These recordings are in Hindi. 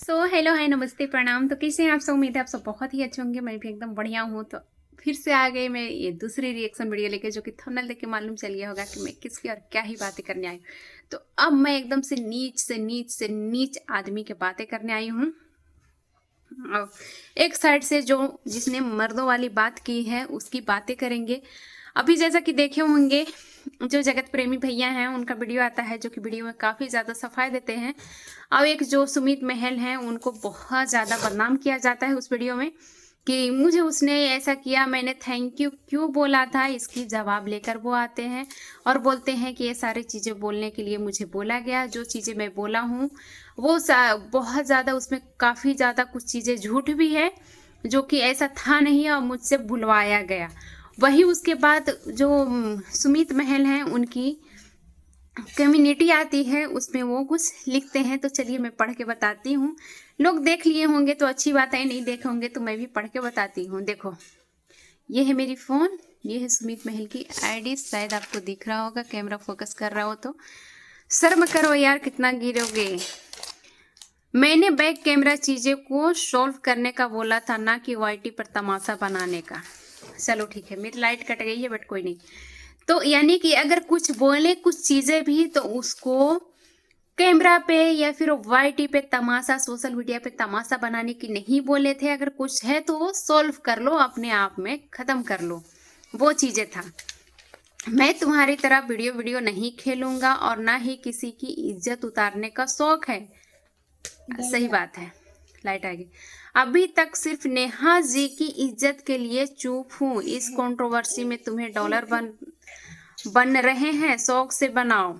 सो हेलो हाय नमस्ते प्रणाम। तो कैसे हैं आप सब? उम्मीद है आप सब बहुत ही अच्छे होंगे। मैं भी एकदम बढ़िया हूँ। तो फिर से आ गई मैं ये दूसरी रिएक्शन वीडियो लेके, जो कि थंबनेल देख के मालूम चल गया होगा कि मैं किसकी और क्या ही बातें करने आई हूँ। तो अब मैं एकदम से नीच से नीच से नीच आदमी की बातें करने आई हूँ। और एक साइड से जो जिसने मर्दों वाली बात की है उसकी बातें करेंगे। अभी जैसा कि देखे होंगे, जो जगत प्रेमी भैया हैं उनका वीडियो आता है, जो कि वीडियो में काफ़ी ज़्यादा सफाई देते हैं। और एक जो सुमित महल हैं उनको बहुत ज़्यादा बदनाम किया जाता है उस वीडियो में कि मुझे उसने ऐसा किया, मैंने थैंक यू क्यों बोला था। इसकी जवाब लेकर वो आते हैं और बोलते हैं कि ये सारी चीज़ें बोलने के लिए मुझे बोला गया। जो चीज़ें मैं बोला हूँ वो बहुत ज़्यादा, उसमें काफ़ी ज़्यादा कुछ चीज़ें झूठ भी है, जो कि ऐसा था नहीं और मुझसे भुलवाया गया। वही उसके बाद जो सुमित महल हैं उनकी कम्युनिटी आती है, उसमें वो कुछ लिखते हैं। तो चलिए मैं पढ़ के बताती हूँ। लोग देख लिए होंगे तो अच्छी बात है, नहीं देखे होंगे तो मैं भी पढ़ के बताती हूँ। देखो, ये है मेरी फ़ोन, ये है सुमित महल की आईडी। शायद आपको दिख रहा होगा, कैमरा फोकस कर रहा हो तो। शर्म करो यार, कितना गिरोगे। मैंने बैक कैमरा चीज़ें को सॉल्व करने का बोला था, ना कि वाईटी पर तमाशा बनाने का। चलो ठीक है, मेरी लाइट कट गई है बट कोई नहीं। तो यानी कि अगर कुछ बोले कुछ चीज़ें भी तो उसको कैमरा पे या फिर वाईटी पे तमाशा, सोशल मीडिया पे तमाशा बनाने की नहीं बोले थे। अगर कुछ है तो वो सॉल्व कर लो, अपने आप में ख़त्म कर लो, वो चीज़ें था। मैं तुम्हारी तरह वीडियो वीडियो नहीं खेलूंगा और ना ही किसी की इज्जत उतारने का शौक है। सही बात है, लाइट आ गई। अभी तक सिर्फ नेहा जी की इज्जत के लिए चुप हूँ। इस कंट्रोवर्सी में तुम्हें डॉलर बन रहे हैं, शौक से बनाओ।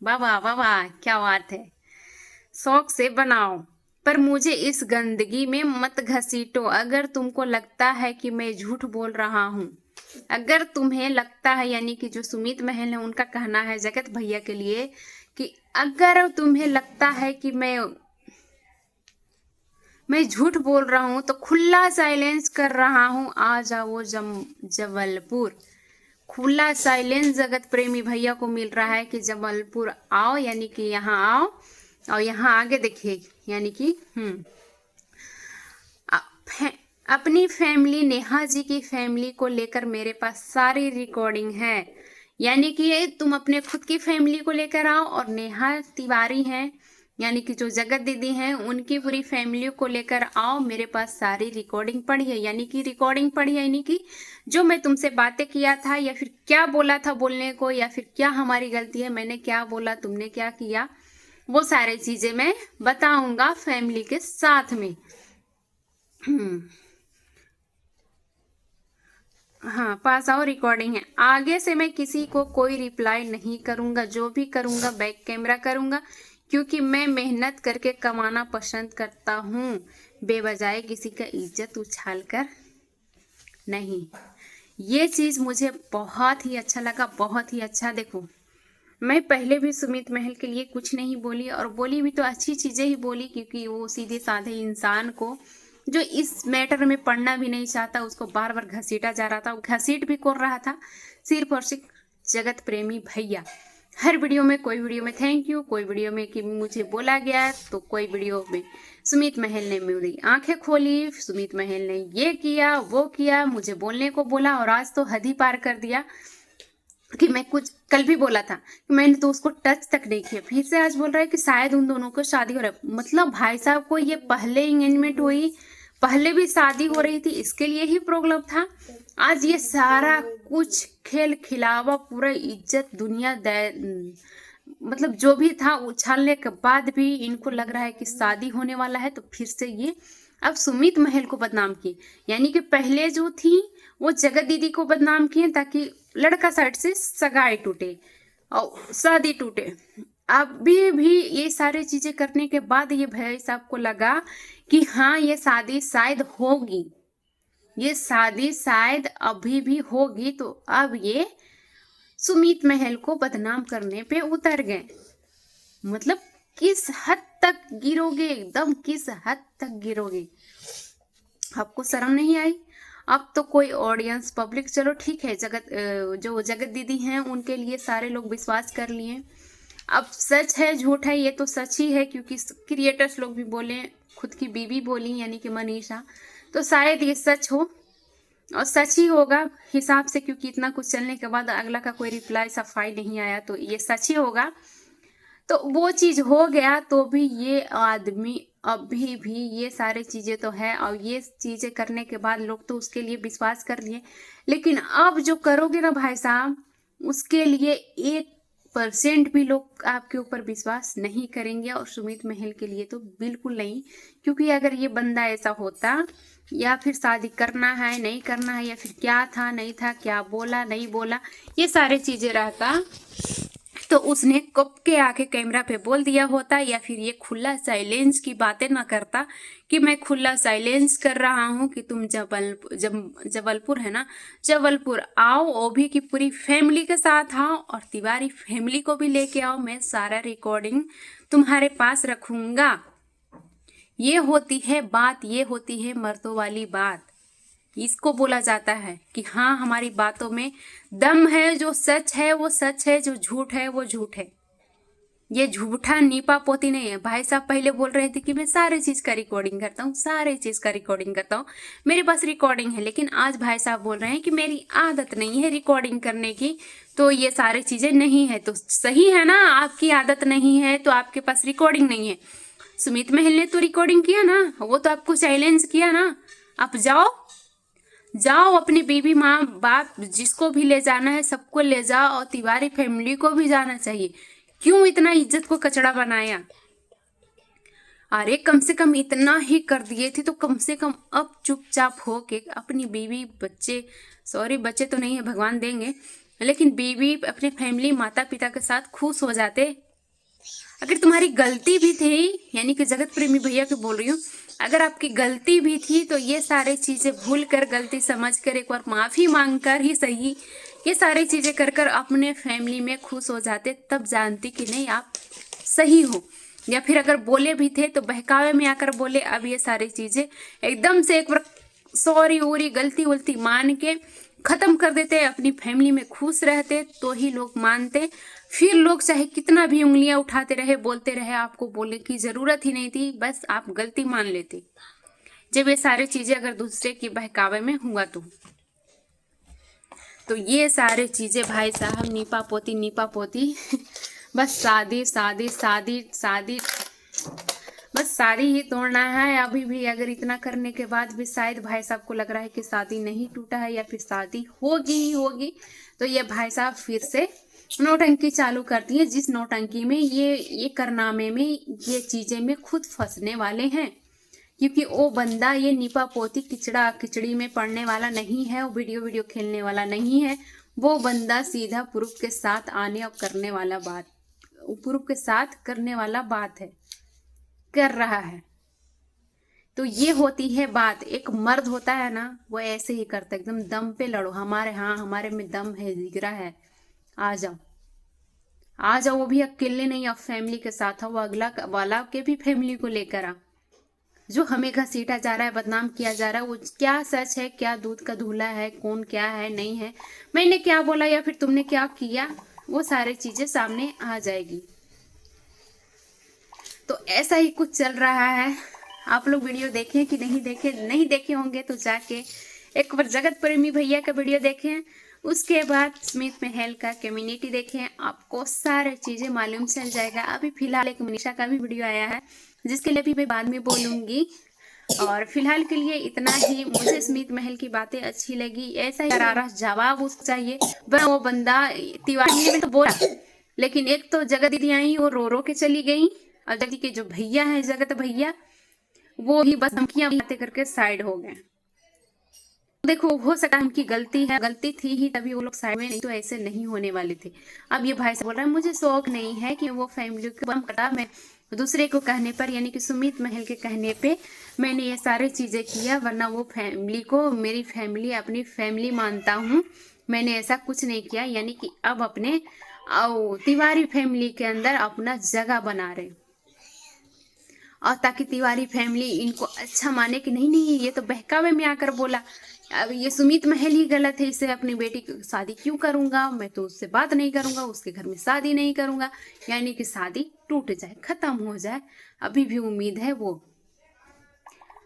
वाह वाह वाह वाह, क्या बात है। शौक से बनाओ, पर मुझे इस गंदगी में मत घसीटो। अगर तुमको लगता है कि मैं झूठ बोल रहा हूँ, अगर तुम्हें लगता है, यानी कि जो सुमित महल है उनका कहना है जगत भैया के लिए कि अगर तुम्हें लगता है कि मैं झूठ बोल रहा हूँ तो खुला साइलेंस कर रहा हूँ। आ जाओ जबलपुर। खुला साइलेंस जगत प्रेमी भैया को मिल रहा है कि जबलपुर आओ, यानी कि यहाँ आओ। और यहाँ आगे देखिए, यानी कि अपनी फैमिली, नेहा जी की फैमिली को लेकर मेरे पास सारी रिकॉर्डिंग है। यानी कि तुम अपने खुद की फैमिली को लेकर आओ, और नेहा तिवारी हैं, यानी कि जो जगत दीदी हैं, उनकी पूरी फैमिली को लेकर आओ। मेरे पास सारी रिकॉर्डिंग पड़ी है, यानी कि रिकॉर्डिंग पड़ी है, यानी कि जो मैं तुमसे बातें किया था या फिर क्या बोला था बोलने को, या फिर क्या हमारी गलती है, मैंने क्या बोला, तुमने क्या किया, वो सारी चीजें मैं बताऊंगा फैमिली के साथ में। हाँ, पास आओ, रिकॉर्डिंग है। आगे से मैं किसी को कोई रिप्लाई नहीं करूंगा, जो भी करूंगा बैक कैमरा करूंगा, क्योंकि मैं मेहनत करके कमाना पसंद करता हूँ, बेवजह किसी का इज्जत उछाल कर नहीं। ये चीज़ मुझे बहुत ही अच्छा लगा, बहुत ही अच्छा। देखो, मैं पहले भी सुमित महल के लिए कुछ नहीं बोली, और बोली भी तो अच्छी चीज़ें ही बोली, क्योंकि वो सीधे साधे इंसान को, जो इस मैटर में पढ़ना भी नहीं चाहता, उसको बार बार घसीटा जा रहा था। वो घसीट भी कर रहा था सिर्फ और सिर्फ जगत प्रेमी भैया। हर वीडियो में, कोई वीडियो में थैंक यू, कोई वीडियो में कि मुझे बोला गया, तो कोई वीडियो में सुमित महल ने मेरी आंखें खोली, सुमित महल ने ये किया वो किया, मुझे बोलने को बोला। और आज तो हद ही पार कर दिया कि मैं कुछ कल भी बोला था कि मैंने तो उसको टच तक नहीं किया, फिर से आज बोल रहा है कि शायद उन दोनों को शादी हो रहा है। मतलब भाई साहब को ये पहले एंगेजमेंट हुई, पहले भी शादी हो रही थी, इसके लिए ही प्रॉब्लम था। आज ये सारा कुछ खेल खिलावा, पूरा इज्जत दुनिया मतलब जो भी था उछालने के बाद भी इनको लग रहा है कि शादी होने वाला है, तो फिर से ये अब सुमित महल को बदनाम किए। यानी कि पहले जो थी वो जगत दीदी को बदनाम किए ताकि लड़का साइड से सगाई टूटे और शादी टूटे। अभी भी ये सारी चीजें करने के बाद ये भाई साहब को लगा कि हाँ, ये शादी शायद होगी, ये शादी शायद अभी भी होगी, तो अब ये सुमित महल को बदनाम करने पे उतर गए। मतलब किस हद तक गिरोगे, एकदम किस हद तक गिरोगे। आपको शर्म नहीं आई? अब तो कोई ऑडियंस, पब्लिक, चलो ठीक है, जो जगत दीदी हैं उनके लिए सारे लोग विश्वास कर लिए, अब सच है झूठ है ये तो सच ही है, क्योंकि क्रिएटर्स लोग भी बोले, खुद की बीवी बोली यानी कि मनीषा, तो शायद ये सच हो और सच ही होगा हिसाब से, क्योंकि इतना कुछ चलने के बाद अगला का कोई रिप्लाई सफाई नहीं आया, तो ये सच ही होगा। तो वो चीज हो गया, तो भी ये आदमी अभी भी ये सारी चीजें तो है, और ये चीजें करने के बाद लोग तो उसके लिए विश्वास कर लिए, लेकिन अब जो करोगे ना भाई साहब, उसके लिए 1% भी लोग आपके ऊपर विश्वास नहीं करेंगे, और सुमित महल के लिए तो बिल्कुल नहीं। क्योंकि अगर ये बंदा ऐसा होता, या फिर शादी करना है नहीं करना है, या फिर क्या था नहीं था, क्या बोला नहीं बोला, ये सारी चीजें रहता, तो उसने कब के आके कैमरा पे बोल दिया होता, या फिर ये खुला साइलेंस की बातें ना करता कि मैं खुला साइलेंस कर रहा हूँ कि तुम जबलपुर है ना, जबलपुर आओ, वो भी की पूरी फैमिली के साथ आओ, और तिवारी फैमिली को भी लेके आओ, मैं सारा रिकॉर्डिंग तुम्हारे पास रखूंगा। ये होती है बात, ये होती है मर्दों वाली बात। इसको बोला जाता है कि हाँ हमारी बातों में दम है, जो सच है वो सच है, जो झूठ है वो झूठ है। ये झूठा नीपा पोती नहीं है। भाई साहब पहले बोल रहे थे कि मैं सारे चीज का रिकॉर्डिंग करता हूँ, सारे चीज का रिकॉर्डिंग करता हूँ, मेरे पास रिकॉर्डिंग है, लेकिन आज भाई साहब बोल रहे हैं कि मेरी आदत नहीं है रिकॉर्डिंग करने की, तो ये सारी चीजें नहीं है। तो सही है ना, आपकी आदत नहीं है तो आपके पास रिकॉर्डिंग नहीं है। सुमित महल ने तो रिकॉर्डिंग किया ना, वो तो आपको चैलेंज किया ना, आप जाओ जाओ अपनी बीवी माँ बाप जिसको भी ले जाना है सबको ले जाओ, और तिवारी फैमिली को भी जाना चाहिए। क्यों इतना इज्जत को कचड़ा बनाया? अरे कम से कम इतना ही कर दिए थे, तो कम से कम अब चुपचाप हो के अपनी बीवी बच्चे, सॉरी बच्चे तो नहीं है भगवान देंगे, लेकिन बीवी अपनी फैमिली माता पिता के साथ खुश हो जाते। अगर तुम्हारी गलती भी थी, यानी कि जगत प्रेमी भैया को बोल रही हूँ, अगर आपकी गलती भी थी तो ये सारे चीजें भूल कर, गलती समझ कर, एक बार माफी मांग कर ही सही, ये सारी चीजें कर कर अपने फैमिली में खुश हो जाते, तब जानती कि नहीं आप सही हो। या फिर अगर बोले भी थे तो बहकावे में आकर बोले, अब ये सारी चीजें एकदम से एक बार सॉरी वोरी गलती वलती मान के खत्म कर देते, अपनी फैमिली में खुश रहते, तो ही लोग मानते। फिर लोग चाहे कितना भी उंगलियां उठाते रहे, बोलते रहे, आपको बोलने की जरूरत ही नहीं थी, बस आप गलती मान लेते। जब ये सारी चीजें अगर दूसरे की बहकावे में हुआ तो ये सारे चीजें भाई साहब नीपा पोती बस शादी शादी शादी शादी, बस शादी ही तोड़ना है। अभी भी अगर इतना करने के बाद भी शायद भाई साहब को लग रहा है कि शादी नहीं टूटा है, या फिर शादी होगी ही होगी, तो ये भाई साहब फिर से नौटंकी चालू करती है, जिस नौटंकी में ये करनामे में ये चीजें में खुद फंसने वाले हैं। क्योंकि वो बंदा ये नीपा पोती किचड़ा किचड़ी में पड़ने वाला नहीं है, वो वीडियो खेलने वाला नहीं है। वो बंदा सीधा प्रूफ के साथ आने और करने वाला बात, प्रूफ के साथ करने वाला बात है, कर रहा है। तो ये होती है बात। एक मर्द होता है ना, वो ऐसे ही करता है, एकदम दम पे लड़ो, हमारे में दम है, जिगरा है, आ जाओ आ जाओ। वो भी अकेले नहीं, अब फैमिली के साथ आओ, अगला वाला के भी फैमिली को लेकर आ। जो हमें घसीटा जा रहा है, बदनाम किया जा रहा है, वो क्या सच है, क्या दूध का धूला है, कौन क्या है नहीं है, मैंने क्या बोला या फिर तुमने क्या किया, वो सारी चीजें सामने आ जाएगी। तो ऐसा ही कुछ चल रहा है। आप लोग वीडियो देखें कि नहीं देखे, नहीं देखे होंगे तो जाके एक बार जगत प्रेमी भैया का वीडियो देखें, उसके बाद सुमित महल का कम्युनिटी देखें, आपको सारे चीजें मालूम चल जाएगा। अभी फिलहाल एक मनीषा का भी वीडियो आया है, जिसके लिए भी मैं बाद में बोलूंगी, और फिलहाल के लिए इतना ही। मुझे सुमित महल की बातें अच्छी लगी, ऐसा ही करारा जवाब उसको चाहिए। वो बंदा तिवारी में तो बोला, लेकिन एक तो जगत दीदी आई, वो रो रो के चली गई, और जगत के जो भैया हैं, जगत भैया, वो भी बस धमकियां बातें करके साइड हो गए। देखो हो सकता है उनकी गलती है, गलती थी ही तभी वो लोग साइड में, नहीं तो ऐसे नहीं होने वाले थे। अब ये भाई से बोल रहा है मुझे शौक नहीं है कि वो फैमिली को बम कटा, मैं दूसरे को कहने पर, यानी कि सुमित महल के कहने पे मैंने ये सारी चीजें किया, वरना वो फैमिली को मेरी फैमिली अपनी फैमिली मानता हूँ, मैंने ऐसा कुछ नहीं किया। यानी कि अब अपने तिवारी फैमिली के अंदर अपना जगह बना रहे, और ताकि तिवारी फैमिली इनको अच्छा माने कि नहीं नहीं ये तो बहकावे में आकर बोला, अब ये सुमित महल ही गलत है, इससे अपनी बेटी की शादी क्यों करूंगा, मैं तो उससे बात नहीं करूंगा, उसके घर में शादी नहीं करूंगा, यानी कि शादी टूट जाए, खत्म हो जाए। अभी भी उम्मीद है वो।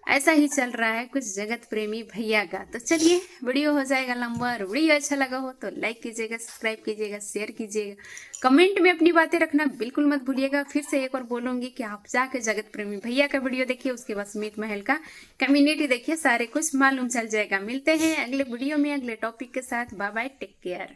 ऐसा ही चल रहा है कुछ जगत प्रेमी भैया का। तो चलिए, वीडियो हो जाएगा लंबा, और वीडियो अच्छा लगा हो तो लाइक कीजिएगा, सब्सक्राइब कीजिएगा, शेयर कीजिएगा, कमेंट में अपनी बातें रखना बिल्कुल मत भूलिएगा। फिर से एक और बोलूंगी कि आप जाके जगत प्रेमी भैया का वीडियो देखिए, उसके बाद सुमित महल का कम्युनिटी देखिए, सारे कुछ मालूम चल जाएगा। मिलते हैं अगले वीडियो में अगले टॉपिक के साथ। Bye bye, take care.